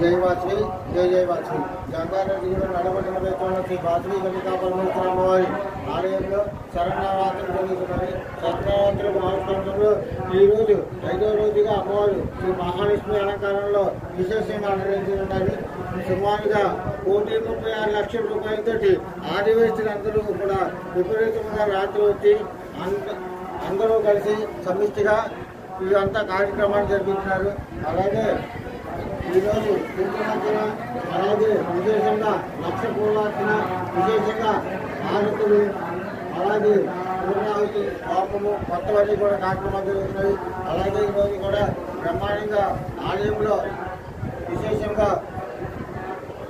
जय वासवी जय जय वासवी जंगारेड्डी नडबడిన శ్రీ వాసవి కన్యకా పరమేశ్వర అమ్మవారి ఆలయంలో శరణారాత్రులు జరుగుతున్నాయి. శరణారాత్రుల మహోత్సవంలో ఈరోజు 5వ రోజుగా అమ్మవారు శ్రీ మహాలక్ష్మి అలంకారంలో విశేషంగా నిర్వహించుకుంటారు. సుమారుగా 1,36,00,000 రూపాయలతో ఆదివాసీలందరూ కూడా విపరీతంగా రాత్రి వచ్చి అందరూ కలిసి సమిష్టిగా ఇదంతా కార్యక్రమాలు జరిపిస్తున్నారు. అలాగే ఈరోజు కుంకుమార్చన, అలాగే విశేషంగా లక్ష పూలార్చన, విశేషంగా ఆరతులు, అలాగే పూర్ణాహుతి, పాపము, కొత్తవన్నీ కూడా కార్యక్రమాలు జరుగుతున్నాయి. అలాగే ఈరోజు కూడా బ్రహ్మాండంగా ఆలయంలో విశేషంగా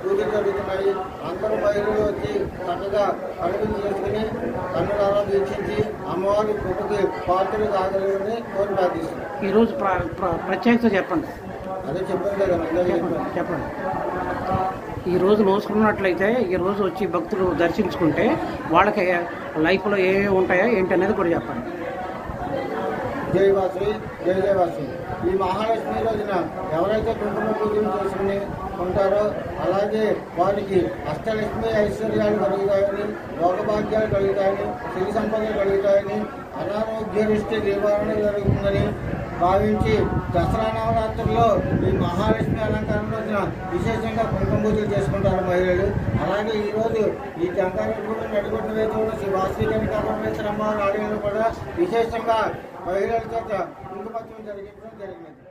పూజలు జరుగుతున్నాయి. అందరూ మహిళలు వచ్చి చక్కగా కనుగొని చేసుకుని కన్నులారా వీక్షించి అమ్మవారి కృపకి పాత్రలు కాగలని కోరి ప్రార్థిస్తున్నారు. ఈరోజు ప్రత్యేకత చెప్పండి. అదే చెప్పాను కదా, చెప్పండి. ఈ రోజు మోసుకున్నట్లయితే ఈ రోజు వచ్చి భక్తులు దర్శించుకుంటే వాళ్ళకి లైఫ్లో ఏమేమి ఉంటాయో ఏంటి అనేది కూడా చెప్పండి. జై వాసవి జై జయ వాసవి. ఈ మహాలక్ష్మి రోజున ఎవరైతే కుంకుమ పూజలు చేసుకుని ఉంటారో అలాగే వారికి అష్టలక్ష్మి ఐశ్వర్యాలు కలుగుతాయని, భోగభాగ్యాలు కలుగుతాయని, సిరి సంపదలు కలుగుతాయని, అనారోగ్య దృష్టి నివారణ జరుగుతుందని భావించి దసరా నవరాత్రుల్లో ఈ మహాలక్ష్మి అలంకారం రోజున విశేషంగా కుంకుమ పూజలు చేసుకుంటారు మహిళలు. అలాగే ఈరోజు ఈ జంగారెడ్డి నడిగొట్టిన వేదికలో శ్రీ వాసవి కన్యకా పరమేశ్వర అమ్మవారి ఆలయంలో కూడా విశేషంగా మహిళల చేత కుంకుమోత్సవం జరిగింది.